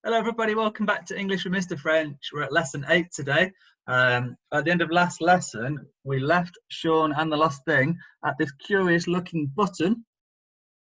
Hello everybody, welcome back to English with Mr. French. We're at lesson 8 today. At the end of last lesson, we left Sean and the lost thing at this curious looking button.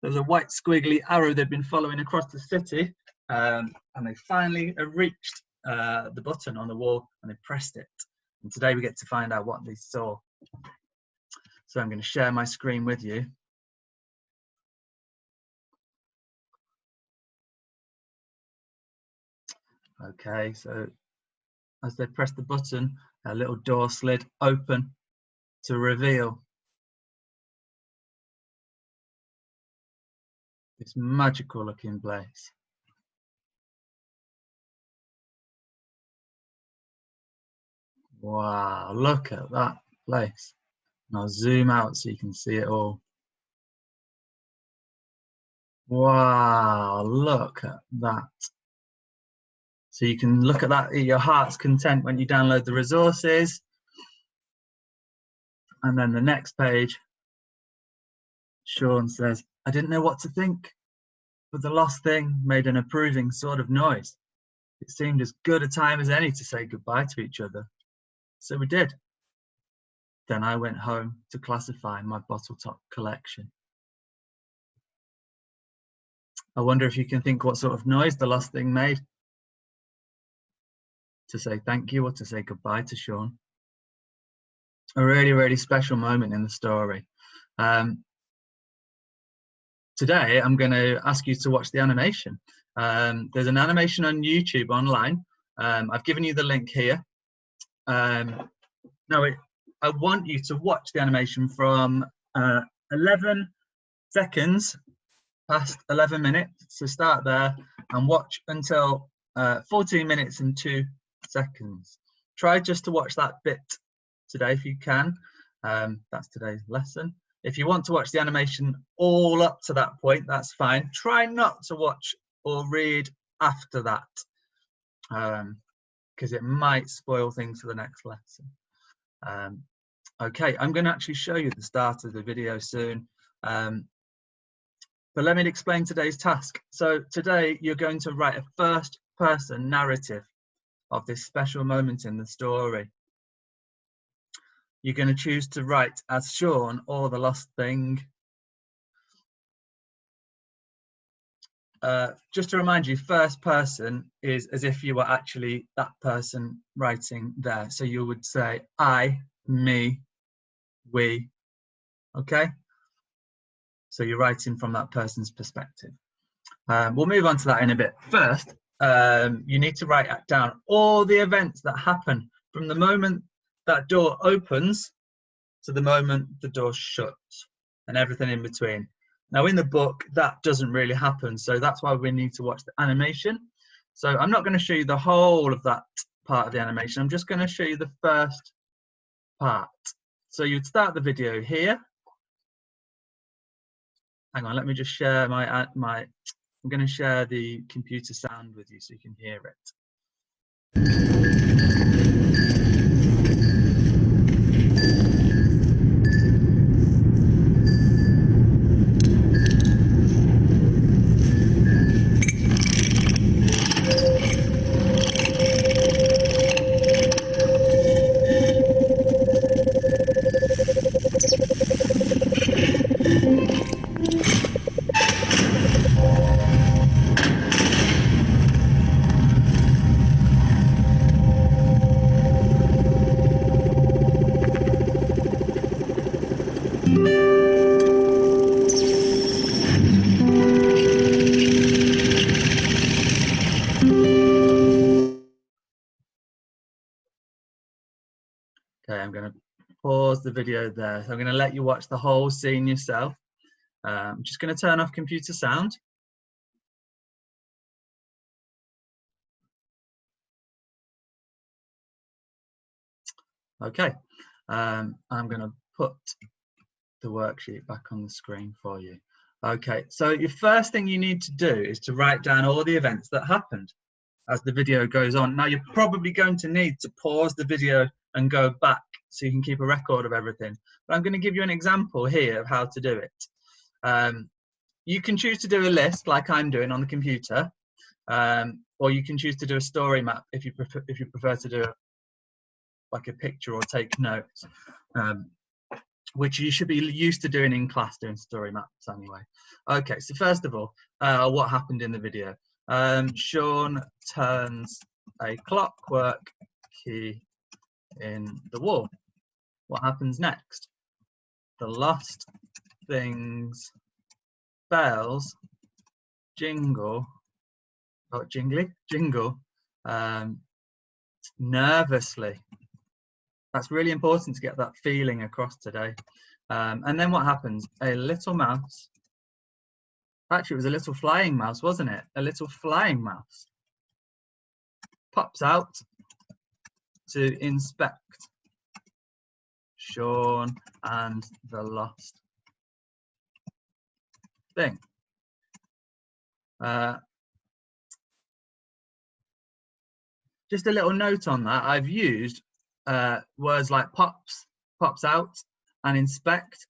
There's a white squiggly arrow they've been following across the city, and they finally reached the button on the wall and they pressed it. And today we get to find out what they saw. So I'm going to share my screen with you. Okay, so as they pressed the button, a little door slid open to reveal this magical looking place. Wow, look at that place. And I'll zoom out so you can see it all. Wow, look at that. So you can look at that at your heart's content when you download the resources. And then the next page, Sean says, I didn't know what to think, but the lost thing made an approving sort of noise. It seemed as good a time as any to say goodbye to each other. So we did. Then I went home to classify my bottle top collection. I wonder if you can think what sort of noise the lost thing made to say thank you or to say goodbye to Sean. A really, really special moment in the story. Today, I'm going to ask you to watch the animation. There's an animation on YouTube online. I've given you the link here. Now, I want you to watch the animation from 11 seconds past 11 minutes. So start there and watch until 14 minutes and 2 seconds. Try just to watch that bit today if you can. That's today's lesson. If you want to watch the animation all up to that point, that's fine. Try not to watch or read after that, because it might spoil things for the next lesson. Okay, I'm going to actually show you the start of the video soon. But let me explain today's task. So today you're going to write a first-person narrative of this special moment in the story. You're going to choose to write as Sean or the lost thing. Just to remind you, first person is as if you were actually that person writing there. So you would say I, me, we, okay? So you're writing from that person's perspective. We'll move on to that in a bit. First, you need to write down all the events that happen from the moment that door opens to the moment the door shuts and everything in between. Now in the book, that doesn't really happen. So that's why we need to watch the animation. So I'm not going to show you the whole of that part of the animation. I'm just going to show you the first part. So you'd start the video here. Hang on, let me just share I'm going to share the computer sound with you so you can hear it. Okay, I'm going to pause the video there. So I'm going to let you watch the whole scene yourself. I'm just going to turn off computer sound. Okay, I'm going to put the worksheet back on the screen for you. Okay, so your first thing you need to do is to write down all the events that happened as the video goes on. Now, you're probably going to need to pause the video and go back so you can keep a record of everything. But I'm going to give you an example here of how to do it. You can choose to do a list like I'm doing on the computer, Or you can choose to do a story map if you prefer to do like a picture or take notes, which you should be used to doing in class, doing story maps anyway. Okay, so first of all, what happened in the video? Sean turns a clockwork key in the wall. What happens next? The lost things bells jingle, jingle nervously. That's really important to get that feeling across today. And then what happens? A little mouse, actually it was a little flying mouse, wasn't it? A little flying mouse pops out to inspect Sean and the lost thing. Just a little note on that. I've used words like pops out, and inspect.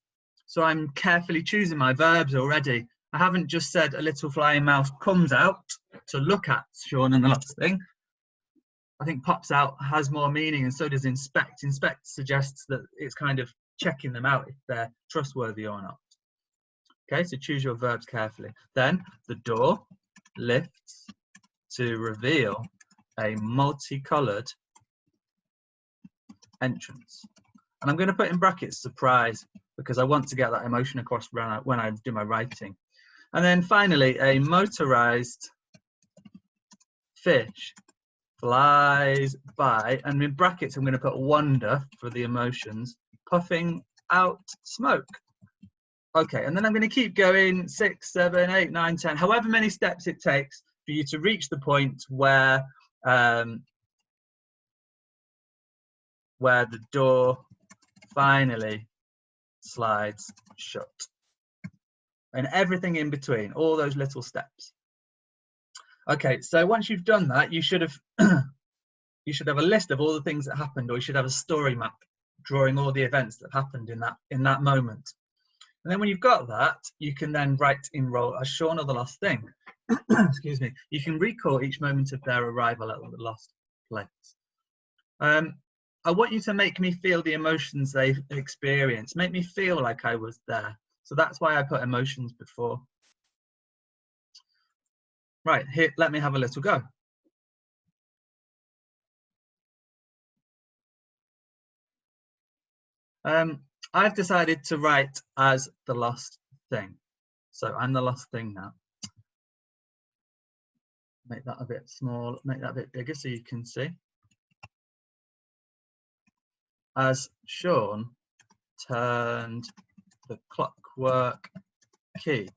So I'm carefully choosing my verbs already. I haven't just said a little flying mouse comes out to look at Sean and the lost thing. I think pops out has more meaning, and so does inspect. Inspect suggests that it's kind of checking them out if they're trustworthy or not. Okay, so choose your verbs carefully. Then the door lifts to reveal a multicolored entrance. And I'm going to put in brackets surprise, because I want to get that emotion across when I do my writing. And then finally, a motorized fish flies by, and in brackets I'm going to put wonder for the emotions, puffing out smoke. Okay, and then I'm going to keep going 6, 7, 8, 9, 10, however many steps it takes for you to reach the point where the door finally slides shut, and everything in between, all those little steps. Okay, so once you've done that, you should have you should have a list of all the things that happened, or you should have a story map drawing all the events that happened in that moment. And then when you've got that, you can then write in role as Sean or the lost thing. Excuse me. You can recall each moment of their arrival at the lost place. I want you to make me feel the emotions they've experienced. Make me feel like I was there. So that's why I put emotions before. Right, here, let me have a little go. I've decided to write as the lost thing. So I'm the lost thing now. Make that a bit small, make that a bit bigger so you can see. As Sean turned the clockwork key,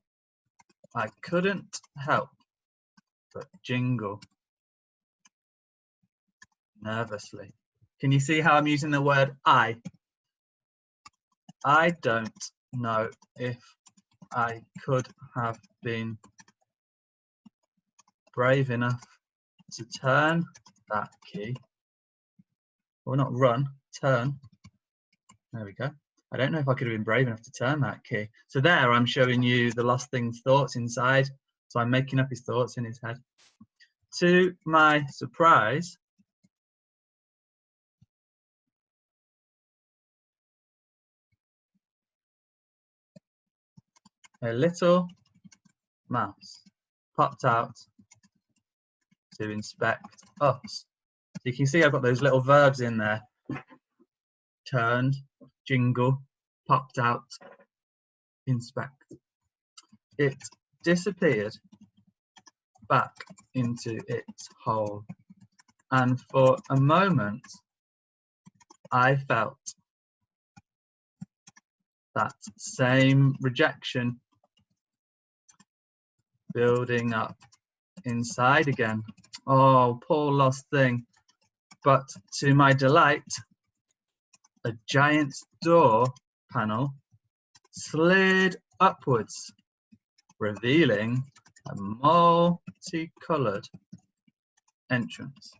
I couldn't help but jingle nervously. Can you see how I'm using the word I? I don't know if I could have been brave enough to turn that key, or not run, turn. There we go. I don't know if I could have been brave enough to turn that key. So there I'm showing you the lost thing's thoughts inside. So I'm making up his thoughts in his head. To my surprise, a little mouse popped out to inspect us. So you can see I've got those little verbs in there. Turned, jingle, popped out, inspect. It disappeared back into its hole, and for a moment I felt that same rejection building up inside again. Oh, poor lost thing. But to my delight, a giant door panel slid upwards, revealing a multicolored entrance.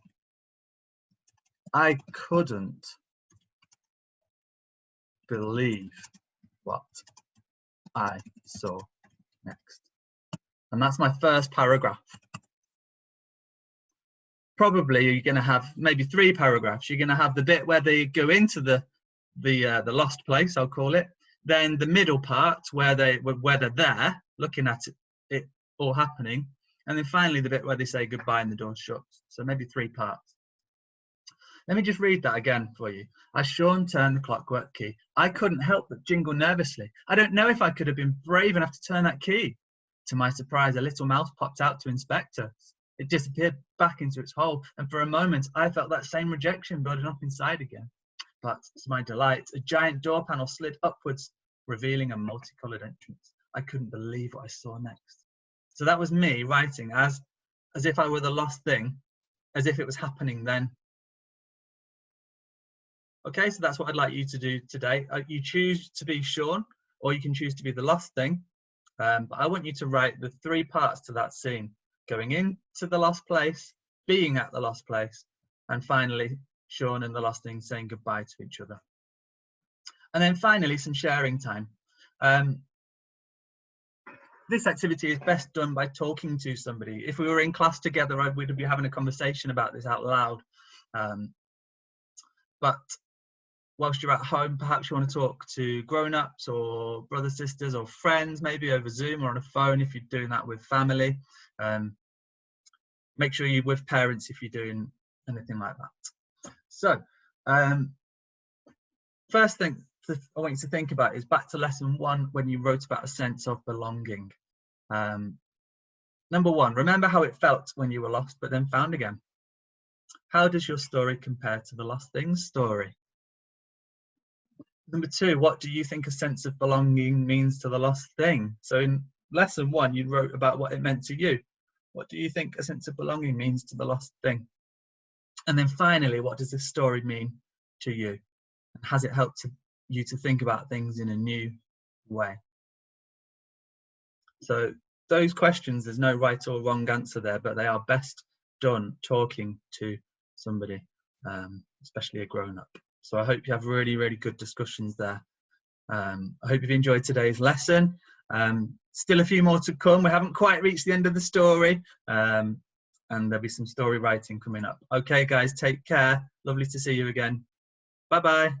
I couldn't believe what I saw next. And that's my first paragraph. probably you're going to have maybe 3 paragraphs. You're going to have the bit where they go into the lost place, I'll call it. Then the middle part where they're there, looking at it all happening, and then finally the bit where they say goodbye and the door shuts. So maybe 3 parts. Let me just read that again for you. As Sean turned the clockwork key, I couldn't help but jingle nervously. I don't know if I could have been brave enough to turn that key. To my surprise, a little mouth popped out to inspect us. It disappeared back into its hole, and for a moment I felt that same rejection building up inside again. But to my delight, a giant door panel slid upwards, revealing a multicoloured entrance. I couldn't believe what I saw next. So that was me writing as if I were the lost thing, as if it was happening then. Okay, so that's what I'd like you to do today. You choose to be Sean, or you can choose to be the lost thing. But I want you to write the 3 parts to that scene: going into the lost place, being at the lost place, and finally Sean and the lost thing saying goodbye to each other. And then finally, some sharing time. This activity is best done by talking to somebody. If we were in class together, we'd be having a conversation about this out loud. But whilst you're at home, perhaps you want to talk to grown-ups or brothers, sisters, or friends, maybe over Zoom or on a phone if you're doing that with family. Make sure you're with parents if you're doing anything like that. So, first thing I want you to think about is back to lesson 1 when you wrote about a sense of belonging. Number 1, remember how it felt when you were lost but then found again. How does your story compare to the lost thing's story? Number 2, what do you think a sense of belonging means to the lost thing? So in lesson 1, you wrote about what it meant to you. What do you think a sense of belonging means to the lost thing? And then finally, what does this story mean to you? And has it helped you to think about things in a new way? So those questions, there's no right or wrong answer there, but they are best done talking to somebody, especially a grown-up. So I hope you have really, really good discussions there. I hope you've enjoyed today's lesson. Still a few more to come. We haven't quite reached the end of the story, and there'll be some story writing coming up. Okay, guys, take care. Lovely to see you again. Bye-bye.